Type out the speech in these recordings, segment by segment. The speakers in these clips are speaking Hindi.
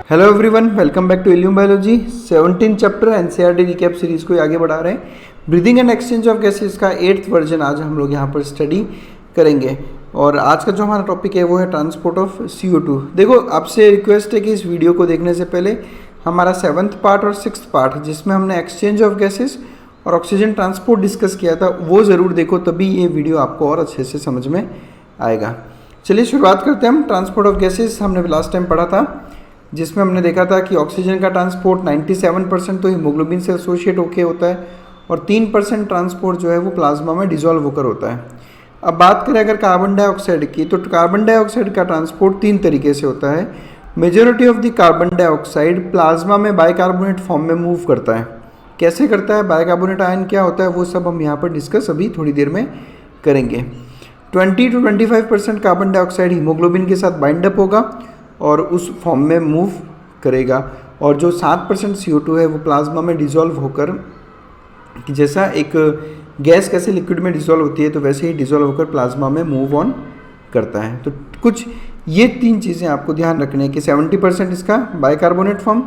Hello everyone, welcome back to Illume biology. 17 chapter NCERT recap series को आगे बढ़ा रहे हैं। Breathing and exchange of gases का 8th वर्जन आज हम लोग यहाँ पर स्टडी करेंगे। और आज का जो हमारा टॉपिक है वो है ट्रांसपोर्ट ऑफ CO2। देखो, आपसे रिक्वेस्ट है कि इस वीडियो को देखने से पहले हमारा 7th पार्ट और 6th पार्ट जिसमें हमने एक्सचेंज ऑफ गैसेस और ऑक्सीजन ट्रांसपोर्ट डिस्कस किया था वो ज़रूर देखो, तभी ये वीडियो आपको और अच्छे से समझ में आएगा। चलिए शुरुआत करते हैं हम। ट्रांसपोर्ट ऑफ गैसेस हमने लास्ट टाइम पढ़ा था, जिसमें हमने देखा था कि ऑक्सीजन का ट्रांसपोर्ट 97% तो हीमोग्लोबिन से एसोसिएट होकर होता है और 3% ट्रांसपोर्ट जो है वो प्लाज्मा में डिजोल्व होकर होता है। अब बात करें अगर कार्बन डाइऑक्साइड की, तो कार्बन डाइऑक्साइड का ट्रांसपोर्ट 3 तरीके से होता है। Majority of the carbon dioxide plasma में बाइकार्बोनेट फॉर्म में मूव करता है। कैसे करता है, बाइकार्बोनेट आयन क्या होता है, वो सब हम यहाँ पर डिस्कस अभी थोड़ी देर में करेंगे। 20 to 25% कार्बन डाइऑक्साइड हीमोग्लोबिन के साथ बाइंड अप होगा और उस फॉर्म में मूव करेगा, और जो 7% CO2 है वो प्लाज्मा में डिज़ोल्व होकर, कि जैसा एक गैस कैसे लिक्विड में डिज़ोल्व होती है तो वैसे ही डिज़ोल्व होकर प्लाज्मा में मूव ऑन करता है। तो कुछ ये 3 चीज़ें आपको ध्यान रखने हैं कि 70% इसका बाइकार्बोनेट फॉर्म,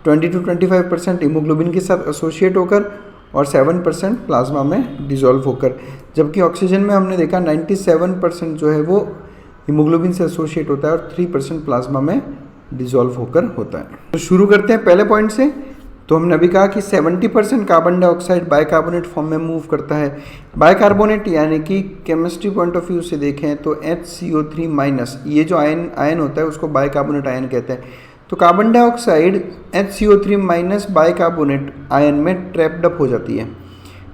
20 to 25% हीमोग्लोबिन के साथ एसोसिएट होकर और 7% प्लाज्मा में डिज़ोल्व होकर। जबकि ऑक्सीजन में हमने देखा 97% जो है वो हीमोग्लोबिन से एसोसिएट होता है और 3% प्लाज्मा में डिसॉल्व होकर होता है। तो शुरू करते हैं पहले पॉइंट से। तो हमने अभी कहा कि 70% कार्बन डाइऑक्साइड बाइकार्बोनेट फॉर्म में मूव करता है। बाइकार्बोनेट यानी कि केमिस्ट्री पॉइंट ऑफ व्यू से देखें तो HCO3- ये जो आयन होता है उसको बाइकार्बोनेट आयन कहते हैं। तो carbon dioxide HCO3- bicarbonate ion में ट्रैप्ड अप हो जाती है।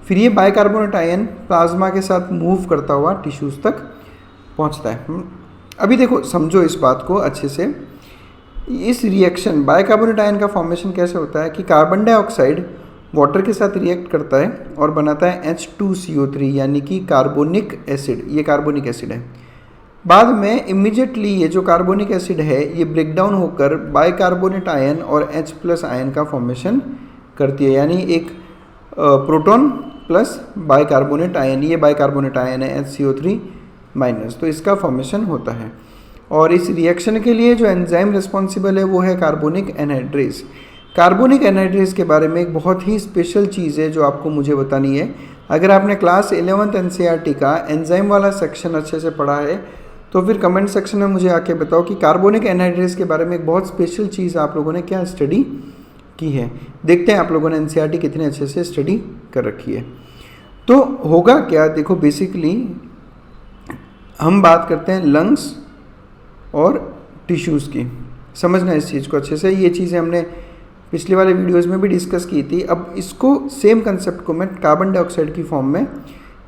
फिर ये बाइकार्बोनेट आयन प्लाज्मा के साथ मूव करता हुआ टिश्यूज़ तक पहुंचता है। अभी देखो, समझो इस बात को अच्छे से। इस रिएक्शन बाइकार्बोनेट आयन का फॉर्मेशन कैसे होता है कि कार्बन डाइऑक्साइड वाटर के साथ रिएक्ट करता है और बनाता है H2CO3 यानी कि कार्बोनिक एसिड। ये कार्बोनिक एसिड है। बाद में इमीडिएटली ये जो कार्बोनिक एसिड है ये ब्रेक डाउन होकर बाइकार्बोनेट आयन और H+ आयन का फॉर्मेशन करती है, यानी एक प्रोटॉन प्लस बाइकार्बोनेट आयन, ये बाइकार्बोनेट आयन है HCO3-। तो इसका फॉर्मेशन होता है। और इस रिएक्शन के लिए जो एंजाइम रिस्पॉन्सिबल है वो है कार्बोनिक एनहाइड्रेज। कार्बोनिक एनहाइड्रेज के बारे में एक बहुत ही स्पेशल चीज़ है जो आपको मुझे बतानी है। अगर आपने क्लास 11th NCERT का एंजाइम वाला सेक्शन अच्छे से पढ़ा है तो फिर कमेंट सेक्शन में मुझे आके बताओ कि कार्बोनिक एनहाइड्रेज के बारे में एक बहुत स्पेशल चीज़ आप लोगों ने क्या स्टडी की है। देखते हैं आप लोगों ने NCERT कितने अच्छे से स्टडी कर रखी है। तो होगा क्या, देखो बेसिकली हम बात करते हैं लंग्स और टिश्यूज़ की। समझना इस चीज़ को अच्छे से, ये चीज़ें हमने पिछले वाले वीडियोज़ में भी डिस्कस की थी। अब इसको सेम कंसेप्ट को मैं कार्बन डाइऑक्साइड की फॉर्म में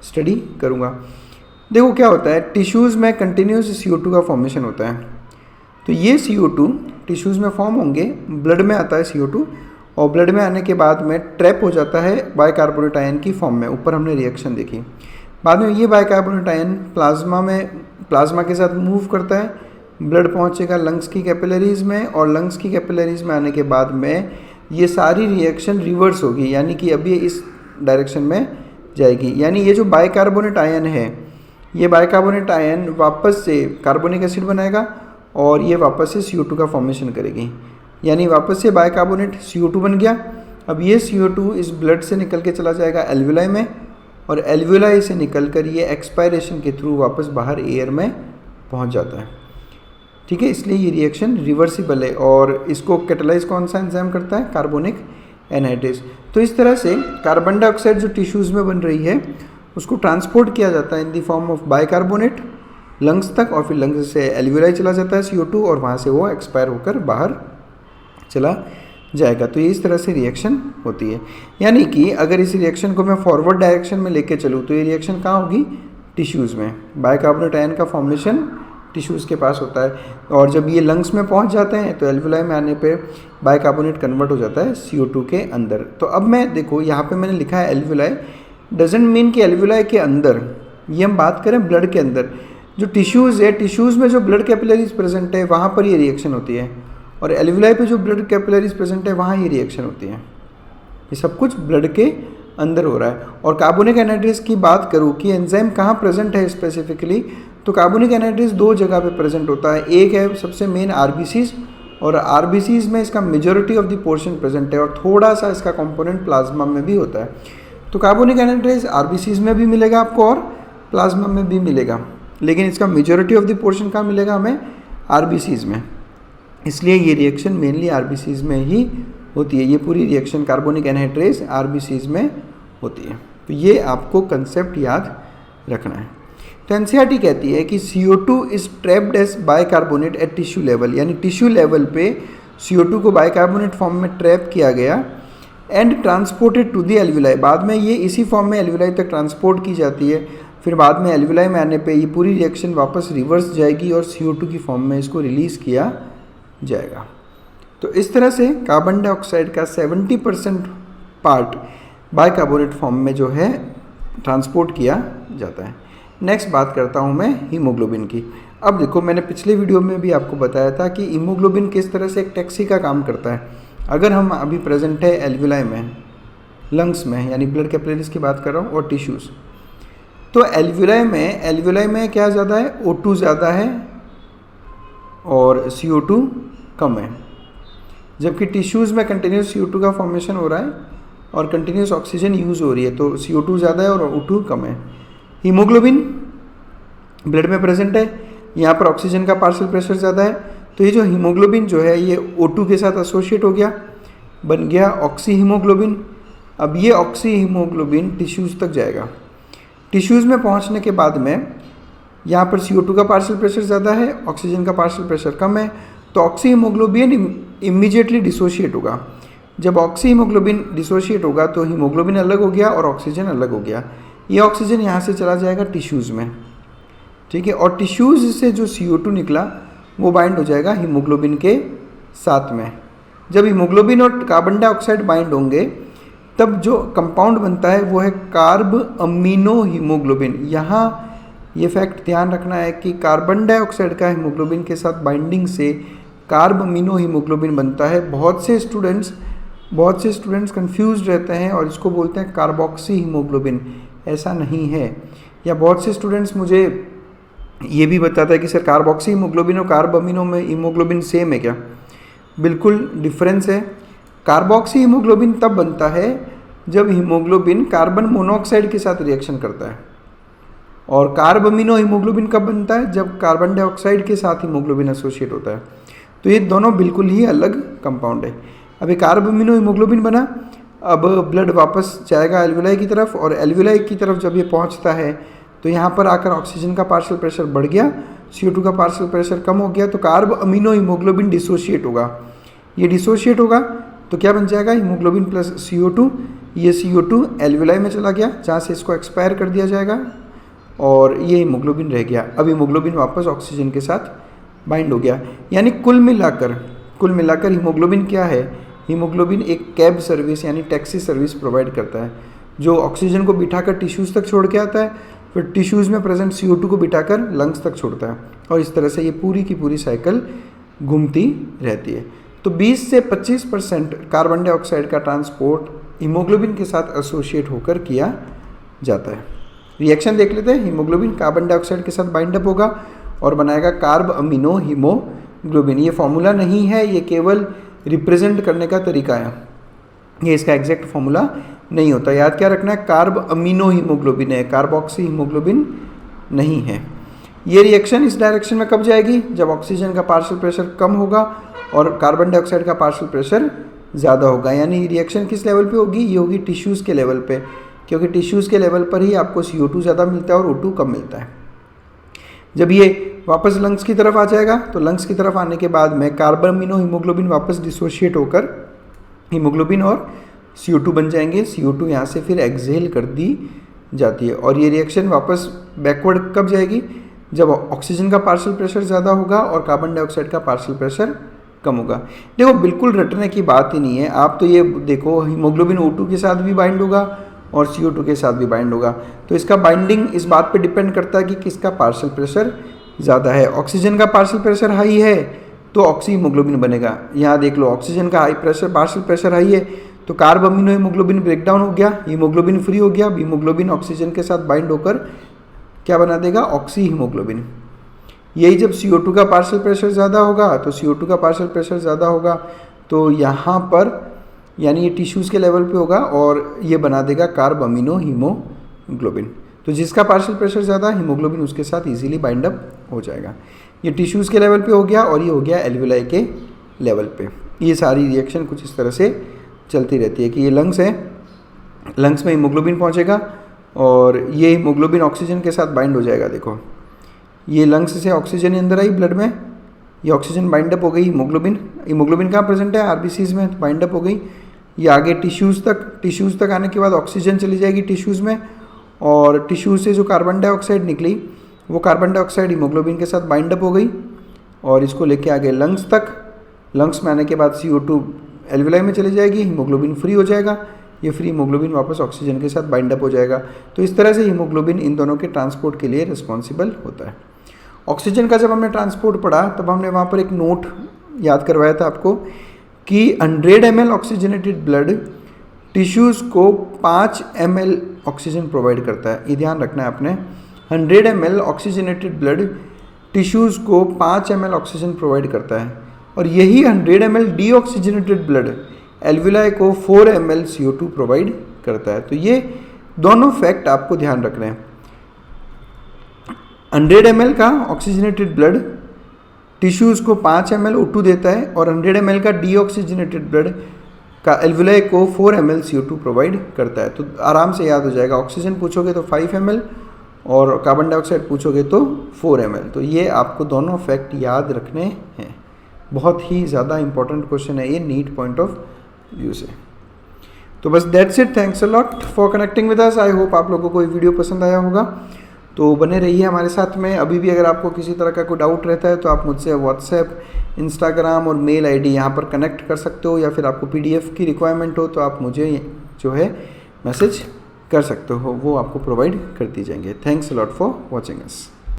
स्टडी करूँगा। देखो क्या होता है, टिश्यूज़ में कंटिन्यूस CO2 का फॉर्मेशन होता है। तो ये CO2 टिश्यूज़ में फॉर्म होंगे, ब्लड में आता है CO2 और ब्लड में आने के बाद में ट्रैप हो जाता है बाइकार्बोनेट आयन की फॉर्म में। ऊपर हमने रिएक्शन देखी। बाद में ये बाइकार्बोनेट आयन प्लाज्मा के साथ मूव करता है, ब्लड पहुंचेगा लंग्स की कैपिलरीज़ में और लंग्स की कैपिलरीज़ में आने के बाद में ये सारी रिएक्शन रिवर्स होगी, यानी कि अब ये इस डायरेक्शन में जाएगी। यानी ये जो बाइकार्बोनेट आयन है, ये बाइकार्बोनेट आयन वापस से कार्बोनिक एसिड बनाएगा और ये वापस से CO2 का फॉर्मेशन करेगी, यानी वापस से बाइकार्बोनेट CO2 बन गया। अब ये CO2 इस ब्लड से निकल के चला जाएगा एल्वुलाई में और एल्वुलाई से निकल कर ये एक्सपायरेशन के थ्रू वापस बाहर एयर में पहुंच जाता है। ठीक है, इसलिए ये रिएक्शन रिवर्सिबल है और इसको कैटालाइज कौन सा एंजाइम करता है, कार्बोनिक एनहाइड्रेज। तो इस तरह से कार्बन डाइऑक्साइड जो टिश्यूज़ में बन रही है उसको ट्रांसपोर्ट किया जाता है in the form of bicarbonate lungs तक, और फिर लंग्स से एल्वुलाई चला जाता है CO2 और वहाँ से वो एक्सपायर होकर बाहर चला जाएगा। तो ये इस तरह से रिएक्शन होती है। यानी कि अगर इस रिएक्शन को मैं फॉरवर्ड डायरेक्शन में लेके चलूँ तो ये रिएक्शन कहाँ होगी, टिश्यूज़ में। बाइकार्बोनेट आयन का फॉर्मेशन टिश्यूज़ के पास होता है और जब ये लंग्स में पहुंच जाते हैं तो एल्वुलाई में आने पे बाइकार्बोनेट कन्वर्ट हो जाता है CO2 के अंदर। तो अब मैं देखो यहाँ पे मैंने लिखा है एल्वुलाई, डजेंट मीन कि एल्वुलाई के अंदर, ये हम बात करें ब्लड के अंदर। जो टिश्यूज़ है, टिश्यूज़ में जो ब्लड कैपिलरीज प्रेजेंट है वहाँ पर ये रिएक्शन होती है और एल्वुलाई पे जो ब्लड कैपिलरीज प्रेजेंट है वहाँ ये रिएक्शन होती है। ये सब कुछ ब्लड के अंदर हो रहा है। और कार्बोनिक एनहाइड्रेज की बात करूँ कि एंजाइम कहाँ प्रेजेंट है स्पेसिफिकली, तो कार्बोनिक एनहाइड्रेज 2 जगह पे प्रेजेंट होता है। एक है सबसे मेन RBCs और आरबीसीज में इसका majority of the portion present है और थोड़ा सा इसका कंपोनेंट प्लाज्मा में भी होता है। तो कार्बोनिक एनहाइड्रेज आरबीसीज में भी मिलेगा आपको और प्लाज्मा में भी मिलेगा, लेकिन इसका मेजॉरिटी ऑफ द पोर्शन कहाँ मिलेगा हमें? आरबीसीज में। इसलिए ये रिएक्शन मेनली आरबीसीज में ही होती है। ये पूरी रिएक्शन कार्बोनिक एनहाइड्रेज आरबीसीज में होती है। तो ये आपको कंसेप्ट याद रखना है। तो एनसीईआरटी कहती है कि CO2 is trapped as bicarbonate at tissue level, यानी टिश्यू लेवल पे CO2 को बाइकार्बोनेट फॉर्म में ट्रैप किया गया and transported to the alveoli. बाद में ये इसी फॉर्म में एल्वुलाई तक ट्रांसपोर्ट की जाती है, फिर बाद में एल्वुलाई में आने पे ये पूरी रिएक्शन वापस रिवर्स जाएगी और CO2 की फॉर्म में इसको रिलीज़ किया जाएगा। तो इस तरह से कार्बन डाइऑक्साइड का 70% पार्ट बाइकार्बोनेट फॉर्म में जो है ट्रांसपोर्ट किया जाता है। नेक्स्ट बात करता हूँ मैं हीमोग्लोबिन की। अब देखो, मैंने पिछले वीडियो में भी आपको बताया था कि हीमोग्लोबिन किस तरह से एक टैक्सी का काम करता है। अगर हम अभी प्रेजेंट है एल्वुलाई में, लंग्स में, यानी ब्लड कैपिलरीज की बात कर रहा हूँ और टिश्यूज़, तो एल्वुलाई में क्या ज़्यादा है? O2 ज़्यादा है और CO2 कम है, जबकि टिश्यूज़ में कंटिन्यूस CO2 का फॉर्मेशन हो रहा है और कंटिन्यूस ऑक्सीजन यूज़ हो रही है, तो CO2 ज़्यादा है और O2 कम है। हीमोग्लोबिन ब्लड में प्रेजेंट है, यहाँ पर ऑक्सीजन का पार्शियल प्रेशर ज़्यादा है, तो ये जो हीमोग्लोबिन जो है ये O2 के साथ एसोसिएट हो गया, बन गया ऑक्सी हीमोग्लोबिन। अब ये ऑक्सी हीमोग्लोबिन टिश्यूज़ तक जाएगा। टिश्यूज़ में पहुँचने के बाद में यहाँ पर CO2 का पार्शियल प्रेशर ज़्यादा है, ऑक्सीजन का पार्शियल प्रेशर कम है, तो ऑक्सी हीमोग्लोबिन इमीडिएटली डिसोशिएट होगा। जब ऑक्सी हीमोग्लोबिन डिसोशिएट होगा तो हीमोग्लोबिन अलग हो गया और ऑक्सीजन अलग हो गया। ये ऑक्सीजन यहाँ से चला जाएगा टिश्यूज़ में, ठीक है, और टिश्यूज़ से जो CO2 निकला वो बाइंड हो जाएगा हीमोग्लोबिन के साथ में। जब हीमोग्लोबिन और कार्बन डाइऑक्साइड बाइंड होंगे तब जो कंपाउंड बनता है वो है कार्ब अमीनो हीमोग्लोबिन। यहाँ ये फैक्ट ध्यान रखना है कि कार्बन डाइऑक्साइड का हीमोग्लोबिन के साथ बाइंडिंग से कार्ब अमीनो हीमोग्लोबिन बनता है। बहुत से स्टूडेंट्स कंफ्यूज रहते हैं और इसको बोलते हैं कार्बोक्सी हीमोग्लोबिन। ऐसा नहीं है। या बहुत से स्टूडेंट्स मुझे ये भी बताता है कि सर कार्बोक्सी हीमोग्लोबिन और कार्ब अमीनो में हीमोग्लोबिन सेम है क्या? बिल्कुल डिफरेंस है। कार्बोक्सी हीमोग्लोबिन तब बनता है जब हीमोग्लोबिन कार्बन मोनोऑक्साइड के साथ रिएक्शन करता है, और कार्ब अमीनो हीमोग्लोबिन कब बनता है? जब कार्बन डाइऑक्साइड के साथ हीमोग्लोबिन एसोसिएट होता है। तो ये दोनों बिल्कुल ही अलग कंपाउंड है। अभी कार्ब अमीनो हीमोग्लोबिन बना, अब ब्लड वापस जाएगा एल्वुलाई की तरफ, और एल्वुलाई की तरफ जब ये पहुंचता है तो यहाँ पर आकर ऑक्सीजन का पार्शियल प्रेशर बढ़ गया, CO2 का पार्शियल प्रेशर कम हो गया, तो कार्ब अमीनो हीमोग्लोबिन डिसोशिएट होगा। ये डिसोशिएट होगा तो क्या बन जाएगा? Haemoglobin plus CO2। ये CO2 एल्वुलाई में चला गया जहाँ से इसको एक्सपायर कर दिया जाएगा, और ये हीमोग्लोबिन रह गया। अब हीमोग्लोबिन वापस ऑक्सीजन के साथ बाइंड हो गया। यानी कुल मिलाकर हीमोग्लोबिन क्या है? हीमोग्लोबिन एक कैब सर्विस यानी टैक्सी सर्विस प्रोवाइड करता है, जो ऑक्सीजन को बिठाकर टिश्यूज़ तक छोड़ के आता है, फिर टिश्यूज़ में प्रेजेंट CO2 को बिठाकर लंग्स तक छोड़ता है, और इस तरह से ये पूरी की पूरी साइकिल घूमती रहती है। तो 20 से 25% कार्बन डाइऑक्साइड का ट्रांसपोर्ट हीमोग्लोबिन के साथ एसोसिएट होकर किया जाता है। रिएक्शन देख लेते हैं। हीमोग्लोबिन कार्बन डाइऑक्साइड के साथ बाइंड अप होगा और बनाएगा कार्ब अमीनो हीमोग्लोबिन। ये फॉर्मूला नहीं है, ये केवल रिप्रेजेंट करने का तरीका है, ये इसका एग्जैक्ट फॉर्मूला नहीं होता। याद क्या रखना है? कार्ब अमीनो हीमोग्लोबिन है, कार्बोक्सी हीमोग्लोबिन नहीं है। ये रिएक्शन इस डायरेक्शन में कब जाएगी? जब ऑक्सीजन का पार्शियल प्रेशर कम होगा और कार्बन डाइऑक्साइड का पार्शियल प्रेशर ज़्यादा होगा। यानी रिएक्शन किस लेवल पे होगी? ये होगी टिश्यूज़ के लेवल पे, क्योंकि टिश्यूज़ के लेवल पर ही आपको CO2 ज़्यादा मिलता है और O2 कम मिलता है। जब ये वापस लंग्स की तरफ आ जाएगा तो लंग्स की तरफ आने के बाद में कार्बन अमीनो हीमोग्लोबिन वापस डिसोशिएट होकर हीमोग्लोबिन और CO2 बन जाएंगे। CO2 यहाँ से फिर एक्सहेल कर दी जाती है, और ये रिएक्शन वापस बैकवर्ड कब जाएगी? जब ऑक्सीजन का पार्शियल प्रेशर ज़्यादा होगा और कार्बन डाइऑक्साइड का पार्शियल प्रेशर कम होगा। देखो, बिल्कुल रटने की बात ही नहीं है। आप तो ये देखो, हीमोग्लोबिन O2 के साथ भी बाइंड होगा और CO2 के साथ भी बाइंड होगा, तो इसका बाइंडिंग इस बात पे डिपेंड करता है कि किसका पार्शियल प्रेशर ज़्यादा है। ऑक्सीजन का पार्शियल प्रेशर हाई है तो ऑक्सी हीमोग्लोबिन बनेगा। यहाँ देख लो, ऑक्सीजन का पार्शियल प्रेशर हाई है तो कार्ब अमीनो हीमोग्लोबिन ब्रेकडाउन हो गया, हीमोग्लोबिन फ्री हो गया। हीमोग्लोबिन ऑक्सीजन के साथ बाइंड होकर क्या बना देगा? Oxy haemoglobin. यही जब CO2 का पार्शियल प्रेशर ज़्यादा होगा तो CO2 का पार्शियल प्रेशर ज़्यादा होगा तो यहाँ पर यानी ये टिश्यूज़ के लेवल पे होगा और ये बना देगा कार्ब अमीनो हीमोग्लोबिन। तो जिसका पार्शियल प्रेशर ज़्यादा, हीमोग्लोबिन उसके साथ इजीली बाइंड अप हो जाएगा। ये टिश्यूज़ के लेवल पे हो गया और ये हो गया एल्विलाई के लेवल पे। ये सारी रिएक्शन कुछ इस तरह से चलती रहती है कि ये लंग्स है, लंग्स में हीमोग्लोबिन पहुँचेगा और ये हीमोग्लोबिन ऑक्सीजन के साथ बाइंड हो जाएगा। देखो ये लंग्स से ऑक्सीजन अंदर आई ब्लड में, ये ऑक्सीजन बाइंड अप हो गई हीमोग्लोबिन। हीमोग्लोबिन कहाँ प्रेजेंट है? आरबीसीज में, बाइंड अप हो गई। ये आगे टिश्यूज़ तक आने के बाद ऑक्सीजन चली जाएगी टिश्यूज़ में और टिश्यूज से जो कार्बन डाइऑक्साइड निकली वो कार्बन डाइऑक्साइड हीमोग्लोबिन के साथ बाइंड अप हो गई और इसको लेके आगे लंग्स तक। लंग्स में आने के बाद CO2 एल्विलाई में चली जाएगी, हीमोग्लोबिन फ्री हो जाएगा। ये फ्री हीमोग्लोबिन वापस ऑक्सीजन के साथ बाइंड अप हो जाएगा। तो इस तरह से हीमोग्लोबिन इन दोनों के ट्रांसपोर्ट के लिए रिस्पॉन्सिबल होता है। ऑक्सीजन का जब हमने ट्रांसपोर्ट पढ़ा तब हमने वहाँ पर एक नोट याद करवाया था आपको कि 100 ml ऑक्सीजनेटेड ब्लड टिश्यूज़ को 5 ml ऑक्सीजन प्रोवाइड करता है। ये ध्यान रखना है आपने, 100 ml ऑक्सीजनेटेड ब्लड टिश्यूज़ को 5 ml ऑक्सीजन प्रोवाइड करता है और यही 100 ml डीऑक्सीजनेटेड ब्लड एल्विलाई को 4 ml CO2 प्रोवाइड करता है। तो ये दोनों फैक्ट आपको ध्यान रखने हैं। 100 ml का ऑक्सीजनेटेड ब्लड टिश्यूज़ को 5 ml O2 देता है और 100 ml का डीऑक्सीजनेटेड ब्लड का एल्विलाई को 4 ml CO2 प्रोवाइड करता है। तो आराम से याद हो जाएगा, ऑक्सीजन पूछोगे तो 5 ml और कार्बन डाइऑक्साइड पूछोगे तो 4 ml। तो ये आपको दोनों फैक्ट याद रखने हैं। बहुत ही ज़्यादा इंपॉर्टेंट क्वेश्चन है ये नीट पॉइंट ऑफ व्यू से। तो बस that's it, thanks a lot for connecting with us. I hope आप लोगों को ये वीडियो पसंद आया होगा, तो बने रहिए हमारे साथ में। अभी भी अगर आपको किसी तरह का कोई डाउट रहता है तो आप मुझसे व्हाट्सएप, इंस्टाग्राम और मेल आईडी यहाँ पर कनेक्ट कर सकते हो, या फिर आपको PDF की रिक्वायरमेंट हो तो आप मुझे जो है मैसेज कर सकते हो, वो आपको प्रोवाइड कर दी जाएंगे। Thanks a lot for watching us.